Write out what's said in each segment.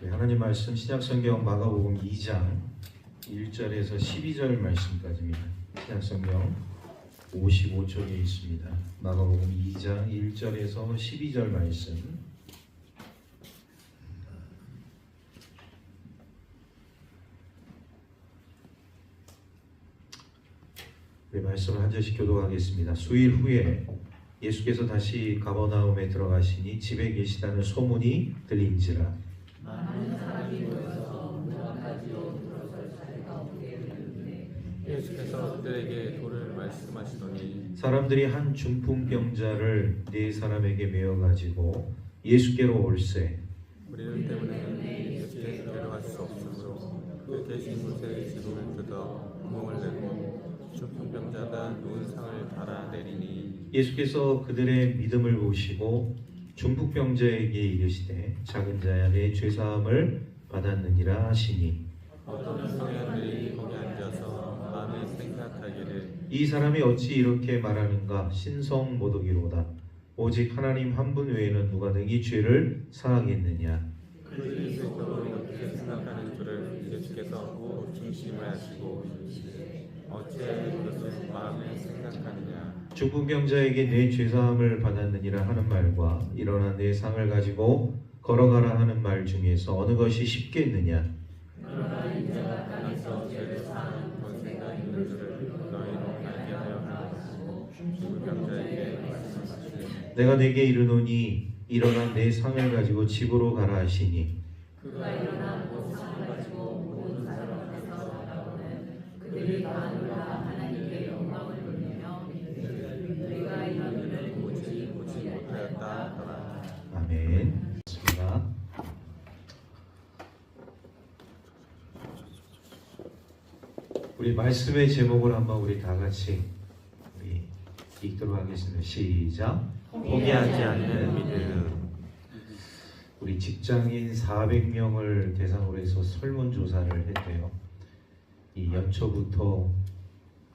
하나님 말씀 신약성경 마가복음 2장 1절에서 12절 말씀까지입니다. 신약성경 55쪽에 있습니다. 마가복음 2장 1절에서 12절 말씀. 우리 말씀을 한 절씩 교독하겠습니다. 수일 후에 예수께서 다시 가버나움에 들어가시니 집에 계시다는 소문이 들린지라. 많은 사람이 모여서 문화까지로 들어설 자리가 없게 되는데 예수께서 그들에게 도를 말씀하시더니 사람들이 한 중풍병자를 네 사람에게 메어 가지고 예수께로 올세. 우리들 때문에 예수께 데려갈 수 없으므로 그 계신 곳에 지도를 뜯어 구멍을 내고 중풍병자가 누운 상을 달아내리니 예수께서 그들의 믿음을 보시고 중풍병자에게 이르시되 작은 자야 내 죄사함을 받았느니라 하시니 어떤 성현들이 거기 앉아서 마음에 생각하기를 이 사람이 어찌 이렇게 말하는가 신성 모독이로다. 오직 하나님 한 분 외에는 누가 능히 죄를 사하겠느냐. 그들이 스스로 이렇게 생각하는 줄을 예수께서 꼭 중심을 하시고 어찌 그것을 마음에 생각하느냐. 중풍병자에게 내 죄사함을 받았느니라 하는 말과 일어나 내 상을 가지고 걸어가라 하는 말 중에서 어느 것이 쉽겠느냐. 그러나 인자가 땅에서 죄를 사하는 권세가 있는 줄을 너희는 알게 하여 하시고 중풍병자에게 말씀하시되 내가 내게 이르노니 일어나 내 상을 가지고 집으로 가라 하시니 그가 일어나 곧 상을 가지고 모든 사람 앞에서 나가고는 그들이 마누라 하나님께 영광을 돌리며 우리가 이런 일을 보지 못하였다 하더라. 아멘. 맞습니다. 우리 말씀의 제목을 한번 우리 다 같이 우리 읽도록 하겠습니다. 시작. 포기하지 않는 믿음. 우리 직장인 400명을 대상으로 해서 설문조사를 했대요. 이 연초부터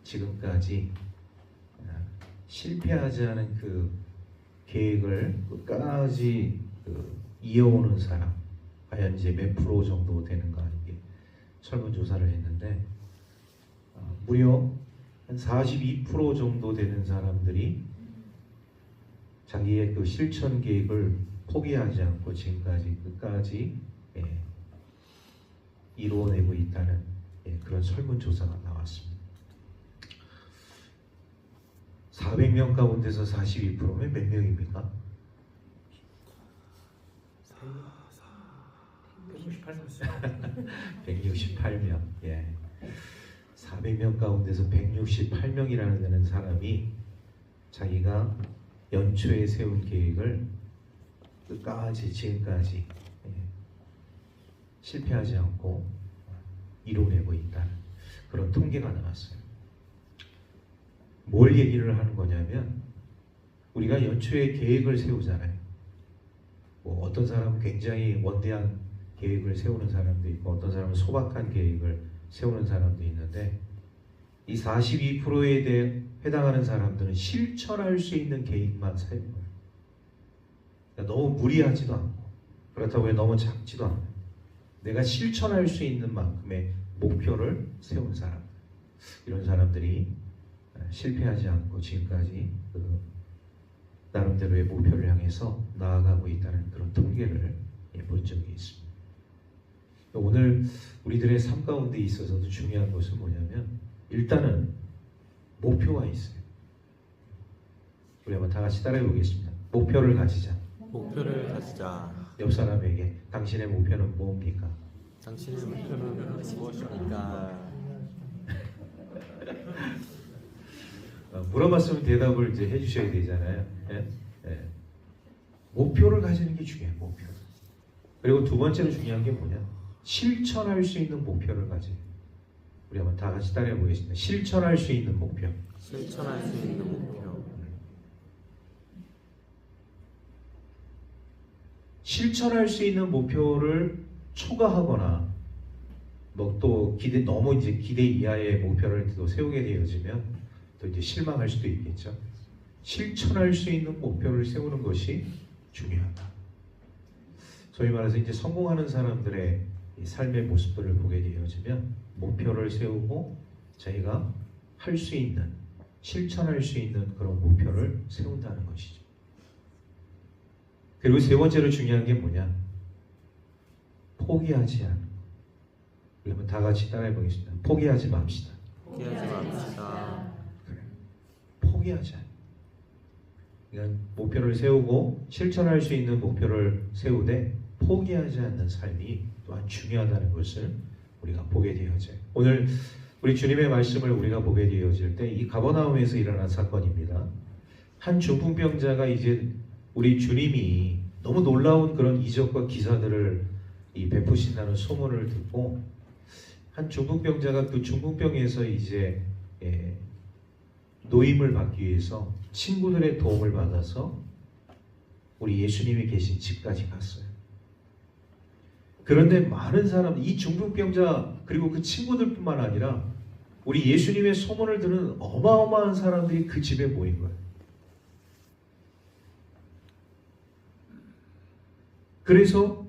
지금까지 실패하지 않은 그 계획을 끝까지 이어오는 사람 과연 이제 몇 프로 정도 되는가 이게 설문조사를 했는데 무려 한 42% 정도 되는 사람들이 자기의 그 실천 계획을 포기하지 않고 지금까지 끝까지 이루어내고 있다는 그런 설문조사가 나왔습니다. 400명 가운데서 42%면 몇 명입니까? 168명. 예. 400명 가운데서 168명이라는 되는 사람이 자기가 연초에 세운 계획을 끝까지 지금까지 실패하지 않고 이뤄내고 있다는 그런 통계가 나왔어요. 뭘 얘기를 하는 거냐면 우리가 연초에 계획을 세우잖아요. 뭐 어떤 사람은 굉장히 원대한 계획을 세우는 사람도 있고 어떤 사람은 소박한 계획을 세우는 사람도 있는데 이 42%에 대해 해당하는 사람들은 실천할 수 있는 계획만 세우는 거예요. 그러니까 너무 무리하지도 않고 그렇다고 해서 너무 작지도 않아요. 내가 실천할 수 있는 만큼의 목표를 세운 사람, 이런 사람들이 실패하지 않고 지금까지 나름대로의 목표를 향해서 나아가고 있다는 그런 통계를 본 적이 있습니다. 오늘 우리들의 삶 가운데 있어서도 중요한 것은 뭐냐면 일단은 목표가 있어요. 우리 한번 다 같이 따라해 보겠습니다. 목표를 가지자. 목표를 가지자. 옆 사람에게 당신의 목표는 뭡니까? 당신의 목표는 무엇입니까? 물어봤으면 대답을 이제 해주셔야 되잖아요. 예? 예. 목표를 가지는 게 중요해요. 목표. 그리고 두 번째로 중요한 게 뭐냐? 실천할 수 있는 목표를 가져요. 우리 한번 다 같이 따라해 보겠습니다. 실천할 수 있는 목표. 실천할 수 있는 목표. 실천할 수 있는 목표를 초과하거나 뭐 또 너무 이제 기대 이하의 목표를 또 세우게 되어지면 또 이제 실망할 수도 있겠죠. 실천할 수 있는 목표를 세우는 것이 중요하다. 소위 말해서 이제 성공하는 사람들의 이 삶의 모습들을 보게 되어지면 목표를 세우고 자기가 할 수 있는, 실천할 수 있는 그런 목표를 세운다는 것이죠. 그리고 세 번째로 중요한 게 뭐냐? 포기하지 않는 것. 그러면 다 같이 따라해 보겠습니다. 포기하지 맙시다. 포기하지 맙시다. 그래. 포기하지 않는. 그러니까 목표를 세우고 실천할 수 있는 목표를 세우되 포기하지 않는 삶이 또한 중요하다는 것을 우리가 보게 되어져요. 오늘 우리 주님의 말씀을 우리가 보게 되어질 때 이 가버나움에서 일어난 사건입니다. 한 중풍병자가 이제 우리 주님이 너무 놀라운 그런 이적과 기사들을 베푸신다는 소문을 듣고 한 중풍병자가 그 중풍병에서 이제 노임을 받기 위해서 친구들의 도움을 받아서 우리 예수님이 계신 집까지 갔어요. 그런데 많은 사람, 이 중풍병자 그리고 그 친구들뿐만 아니라 우리 예수님의 소문을 듣는 어마어마한 사람들이 그 집에 모인 거예요. 그래서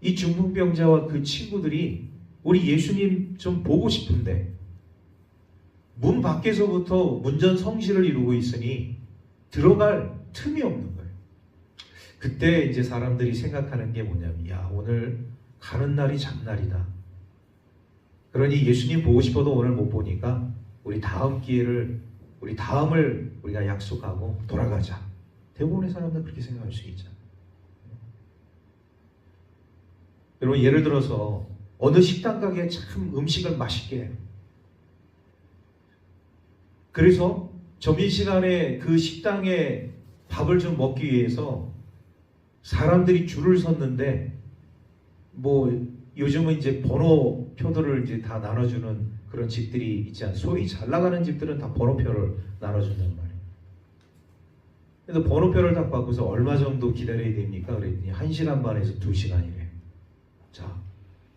이 중풍병자와 그 친구들이 우리 예수님 좀 보고 싶은데 문 밖에서부터 문전성시를 이루고 있으니 들어갈 틈이 없는 거예요. 그때 이제 사람들이 생각하는 게 뭐냐면, 야, 오늘 가는 날이 장날이다. 그러니 예수님 보고 싶어도 오늘 못 보니까 우리 다음 기회를, 우리 다음을 우리가 약속하고 돌아가자. 대부분의 사람들은 그렇게 생각할 수 있잖아요. 여러분, 예를 들어서 어느 식당 가게에 참 음식을 맛있게 해요. 그래서 점심시간에 그 식당에 밥을 좀 먹기 위해서 사람들이 줄을 섰는데, 뭐 요즘은 이제 번호표들을 이제 다 나눠주는 그런 집들이 있지 않아요. 소위 잘 나가는 집들은 다 번호표를 나눠준단 말이에요. 그래서 번호표를 딱 받고서 얼마 정도 기다려야 됩니까? 그랬더니 1시간 반에서 2시간이래요. 자,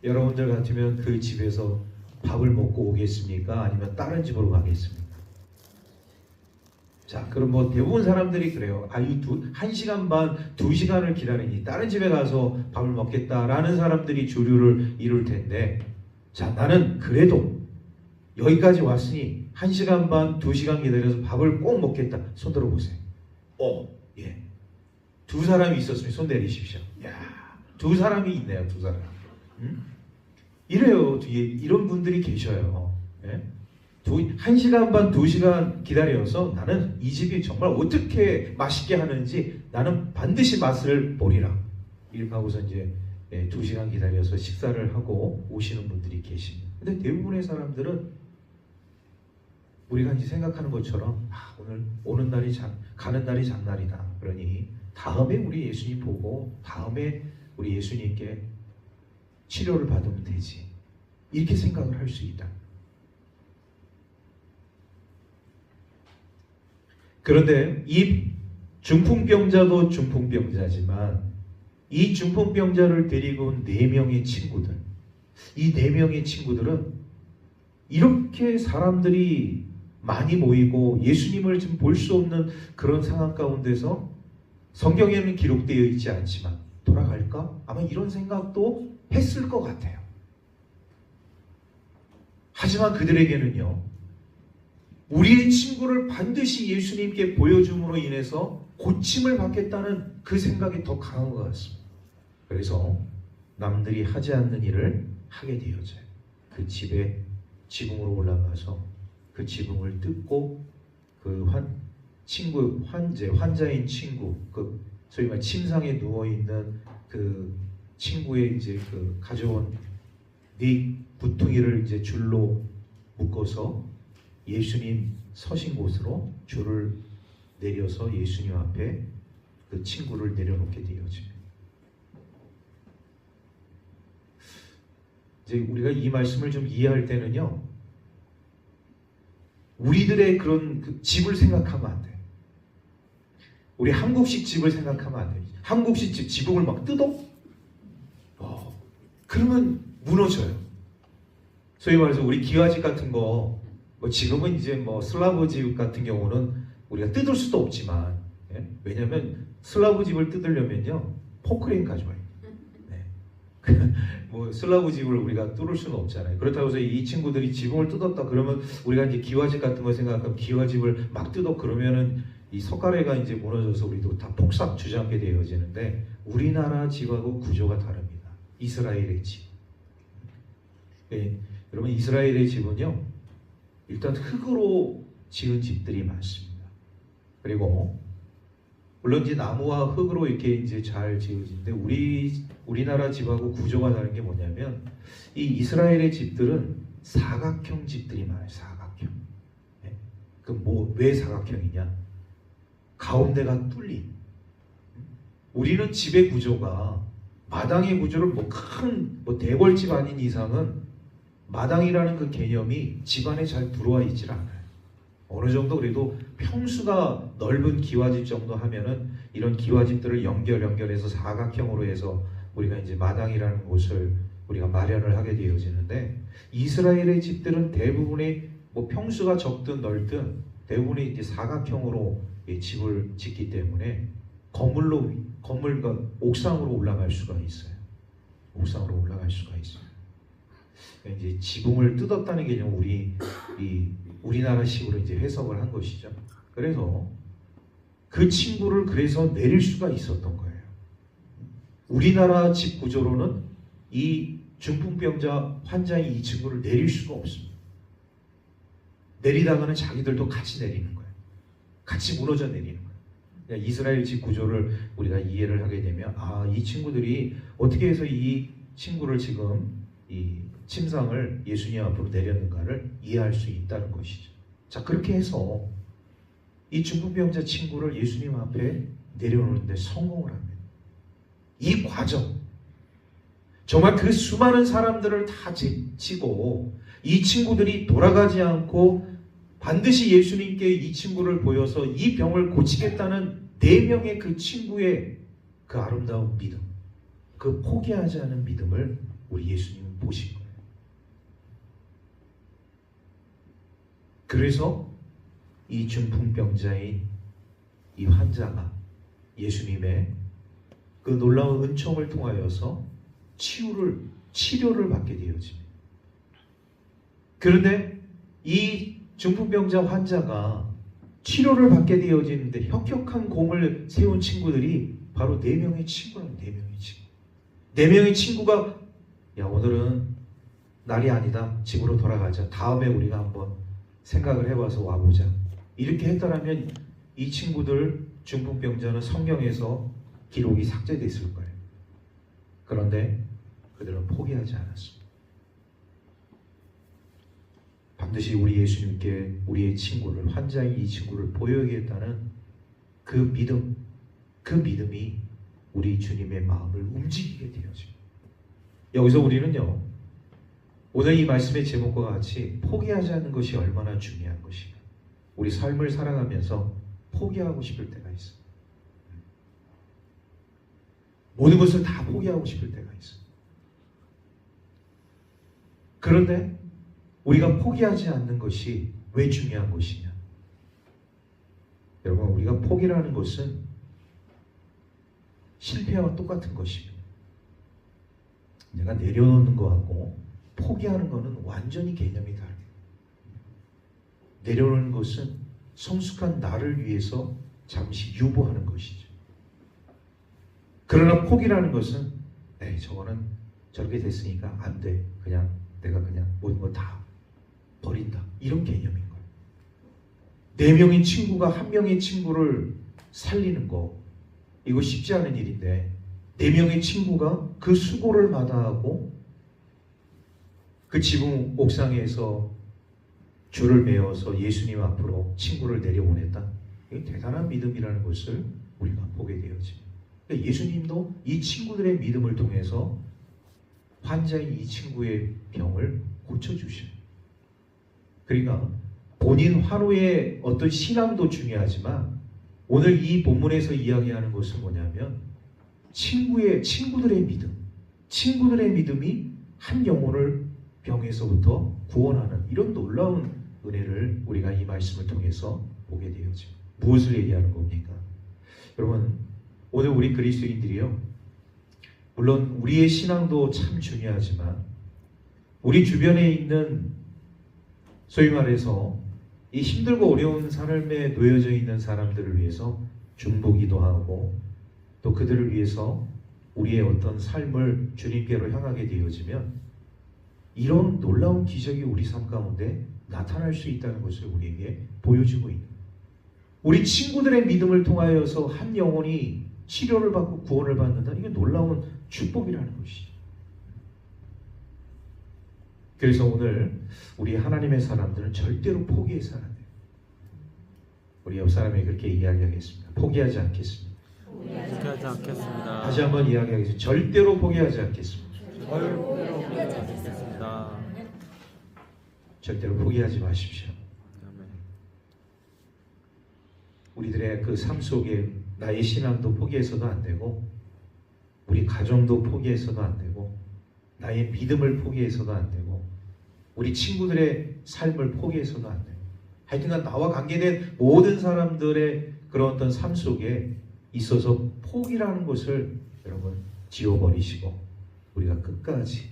여러분들 같으면 그 집에서 밥을 먹고 오겠습니까? 아니면 다른 집으로 가겠습니까? 자, 그럼 뭐 대부분 사람들이 그래요. 아유, 1시간 반, 2시간을 기다리니 다른 집에 가서 밥을 먹겠다라는 사람들이 주류를 이룰 텐데, 자, 나는 그래도 여기까지 왔으니 1시간 반, 2시간 기다려서 밥을 꼭 먹겠다. 손 들어보세요. 예. 두 사람이 있었으면 손 내리십시오. 야, 두 사람이 있네요, 두 사람. 이래요. 뒤에 이런 분들이 계셔요. 예? 1시간 반, 2시간 기다려서 나는 이 집이 정말 어떻게 맛있게 하는지 나는 반드시 맛을 보리라. 이렇게 하고서 이제 2시간 기다려서 식사를 하고 오시는 분들이 계십니다. 근데 대부분의 사람들은 우리가 이제 생각하는 것처럼 오늘 오는 날이 가는 날이 장날이다. 그러니 다음에 우리 예수님 보고 다음에 우리 예수님께 치료를 받으면 되지. 이렇게 생각을 할 수 있다. 그런데 이 중풍병자도 중풍병자지만 이 중풍병자를 데리고 온 4명의 친구들, 이 4명의 친구들은 이렇게 사람들이 많이 모이고 예수님을 좀 볼 수 없는 그런 상황 가운데서 성경에는 기록되어 있지 않지만 돌아갈까? 아마 이런 생각도 했을 것 같아요. 하지만 그들에게는요, 우리의 친구를 반드시 예수님께 보여줌으로 인해서 고침을 받겠다는 그 생각이 더 강한 것 같습니다. 그래서 남들이 하지 않는 일을 하게 되어져요. 그 집에 지붕으로 올라가서 그 지붕을 뜯고 그 환자인 친구, 그 소위 말 침상에 누워 있는 그 친구의 이제 그 가져온 네 부퉁이를 이제 줄로 묶어서 예수님 서신 곳으로 줄을 내려서 예수님 앞에 그 친구를 내려놓게 되어집니다. 이제 우리가 이 말씀을 좀 이해할 때는요, 우리들의 그런 그 집을 생각하면 안 돼. 우리 한국식 집을 생각하면 안 돼. 한국식 집 지붕을 막 뜯어? 그러면 무너져요. 소위 말해서 우리 기와집 같은 거, 지금은 이제 뭐 슬라브 집 같은 경우는 우리가 뜯을 수도 없지만, 왜냐하면 슬라브 집을 뜯으려면요, 포크레인 가져와요. 네. 뭐 슬라브 지붕을 우리가 뚫을 수는 없잖아요. 그렇다고 해서 이 친구들이 지붕을 뜯었다 그러면 우리가 이제 기와집 같은 거 생각하면 기와집을 막 뜯어 그러면은 이 석가래가 이제 무너져서 우리도 다 폭삭 주저앉게 되어지는데 우리나라 집하고 구조가 다릅니다. 이스라엘의 집. 네. 여러분 이스라엘의 집은요 일단 흙으로 지은 집들이 많습니다. 그리고 물론 이제 나무와 흙으로 이렇게 이제 잘 지어지는데 우리나라 집하고 구조가 다른 게 뭐냐면 이 이스라엘의 집들은 사각형 집들이 많아요. 사각형. 네. 왜 사각형이냐? 가운데가 뚫림. 우리는 집의 구조가 마당의 구조를 큰 대궐집 아닌 이상은 마당이라는 그 개념이 집안에 잘 들어와 있질 않아요. 어느 정도 그래도 평수가 넓은 기와집 정도 하면은 이런 기와집들을 연결해서 사각형으로 해서 우리가 이제 마당이라는 곳을 우리가 마련을 하게 되어지는데 이스라엘의 집들은 대부분이 평수가 적든 넓든 대부분이 이제 사각형으로 집을 짓기 때문에 건물과 옥상으로 올라갈 수가 있어요. 옥상으로 올라갈 수가 있어요. 이제 지붕을 뜯었다는 개념 우리나라식으로 이제 해석을 한 것이죠. 그래서 그 친구를 그래서 내릴 수가 있었던 거예요. 우리나라 집 구조로는 이 중풍병자 환자인 이 친구를 내릴 수가 없습니다. 내리다가는 자기들도 같이 내리는 거예요. 같이 무너져 내리는 거예요. 이스라엘 집 구조를 우리가 이해를 하게 되면 이 친구들이 어떻게 해서 이 친구를 지금 이 침상을 예수님 앞으로 내렸는가를 이해할 수 있다는 것이죠. 자, 그렇게 해서 이 중풍병자 친구를 예수님 앞에 내려놓는데 성공을 합니다. 이 과정, 정말 그 수많은 사람들을 다 제치고 이 친구들이 돌아가지 않고 반드시 예수님께 이 친구를 보여서 이 병을 고치겠다는 4명의 그 친구의 그 아름다운 믿음, 그 포기하지 않은 믿음을 우리 예수님은 보신 거예요. 그래서 이 중풍병자인 이 환자가 예수님의 그 놀라운 은총을 통하여서 치료를 받게 되어집니다. 그런데 이 중풍병자 환자가 치료를 받게 되어지는데 혁혁한 공을 세운 친구들이 바로 4명의 친구라는 4명의 친구. 4명의 친구가 오늘은 날이 아니다. 집으로 돌아가자. 다음에 우리가 한번 생각을 해봐서 와보자. 이렇게 했더라면 이 친구들 중풍병자는 성경에서 기록이 삭제됐을 거예요. 그런데 그들은 포기하지 않았습니다. 반드시 우리 예수님께 우리의 친구를, 환자인 이 친구를 보여야겠다는 그 믿음이 우리 주님의 마음을 움직이게 되어집니다. 여기서 우리는요, 오늘 이 말씀의 제목과 같이 포기하지 않는 것이 얼마나 중요한 것인가. 우리 삶을 살아가면서 포기하고 싶을 때가 있어요. 모든 것을 다 포기하고 싶을 때가 있어요. 그런데 우리가 포기하지 않는 것이 왜 중요한 것이냐? 여러분, 우리가 포기라는 것은 실패와 똑같은 것입니다. 내가 내려놓는 것하고 포기하는 것은 완전히 개념이 다릅니다. 내려놓는 것은 성숙한 나를 위해서 잠시 유보하는 것이죠. 그러나 포기라는 것은 저거는 저렇게 됐으니까 안 돼. 내가 모든 거 다 버린다. 이런 개념인 거예요. 4명의 친구가 1명의 친구를 살리는 거, 이거 쉽지 않은 일인데 4명의 친구가 그 수고를 마다하고 그 지붕 옥상에서 줄을 메어서 예수님 앞으로 친구를 내려보냈다. 이게 대단한 믿음이라는 것을 우리가 보게 되어집니다. 그러니까 예수님도 이 친구들의 믿음을 통해서 환자인 이 친구의 병을 고쳐주셔요. 그러니까 본인 환우의 어떤 신앙도 중요하지만 오늘 이 본문에서 이야기하는 것은 뭐냐면 친구들의 믿음이 한 영혼을 병에서부터 구원하는 이런 놀라운 은혜를 우리가 이 말씀을 통해서 보게 되어집니다. 무엇을 얘기하는 겁니까? 여러분, 오늘 우리 그리스도인들이요, 물론 우리의 신앙도 참 중요하지만 우리 주변에 있는 소위 말해서 이 힘들고 어려운 삶에 놓여져 있는 사람들을 위해서 중보기도 하고 또 그들을 위해서 우리의 어떤 삶을 주님께로 향하게 되어지면 이런 놀라운 기적이 우리 삶 가운데 나타날 수 있다는 것을 우리에게 보여주고 있는, 우리 친구들의 믿음을 통하여서 한 영혼이 치료를 받고 구원을 받는다. 이게 놀라운 축복이라는 것이죠. 그래서 오늘 우리 하나님의 사람들은 절대로 포기해서는 안 돼요. 우리 옆 사람에게 그렇게 이야기하겠습니다. 포기하지 않겠습니다. 포기하지 않겠습니다. 다시 한번 이야기하겠습니다. 절대로 포기하지 않겠습니다. 포기하지 않겠습니다. 절대로 포기하지 마십시오. 아멘. 우리들의 그 삶 속에 나의 신앙도 포기해서도 안 되고 우리 가정도 포기해서도 안 되고 나의 믿음을 포기해서도 안 되고 우리 친구들의 삶을 포기해서도 안 돼요. 하여튼간 나와 관계된 모든 사람들의 그런 어떤 삶 속에 있어서 포기라는 것을 여러분 지워버리시고 우리가 끝까지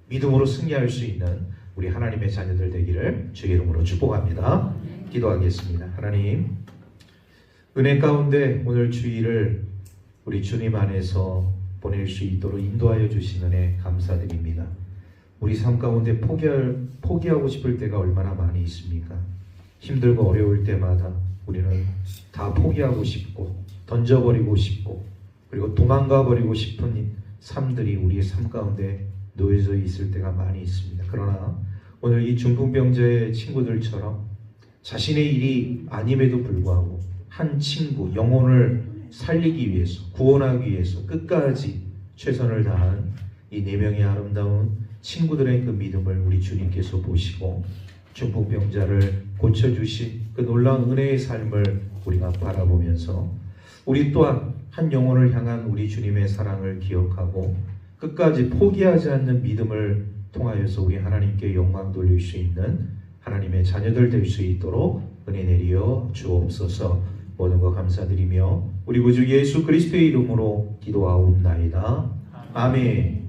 믿음으로 승리할 수 있는 우리 하나님의 자녀들 되기를 주의 이름으로 축복합니다. 기도하겠습니다. 하나님, 은혜 가운데 오늘 주일을 우리 주님 안에서 보낼 수 있도록 인도하여 주신 은혜 감사드립니다. 우리 삶 가운데 포기하고 싶을 때가 얼마나 많이 있습니까? 힘들고 어려울 때마다 우리는 다 포기하고 싶고 던져버리고 싶고 그리고 도망가 버리고 싶은 삶들이 우리의 삶 가운데 놓여져 있을 때가 많이 있습니다. 그러나 오늘 이 중풍병자의 친구들처럼 자신의 일이 아님에도 불구하고 한 친구 영혼을 살리기 위해서 구원하기 위해서 끝까지 최선을 다한 이 4명의 아름다운 친구들의 그 믿음을 우리 주님께서 보시고 중풍병자를 고쳐주신 그 놀라운 은혜의 삶을 우리가 바라보면서 우리 또한 한 영혼을 향한 우리 주님의 사랑을 기억하고 끝까지 포기하지 않는 믿음을 통하여서 우리 하나님께 영광 돌릴 수 있는 하나님의 자녀들 될 수 있도록 은혜 내리어 주옵소서. 모든 것 감사드리며 우리 구주 예수 그리스도의 이름으로 기도하옵나이다. 아멘.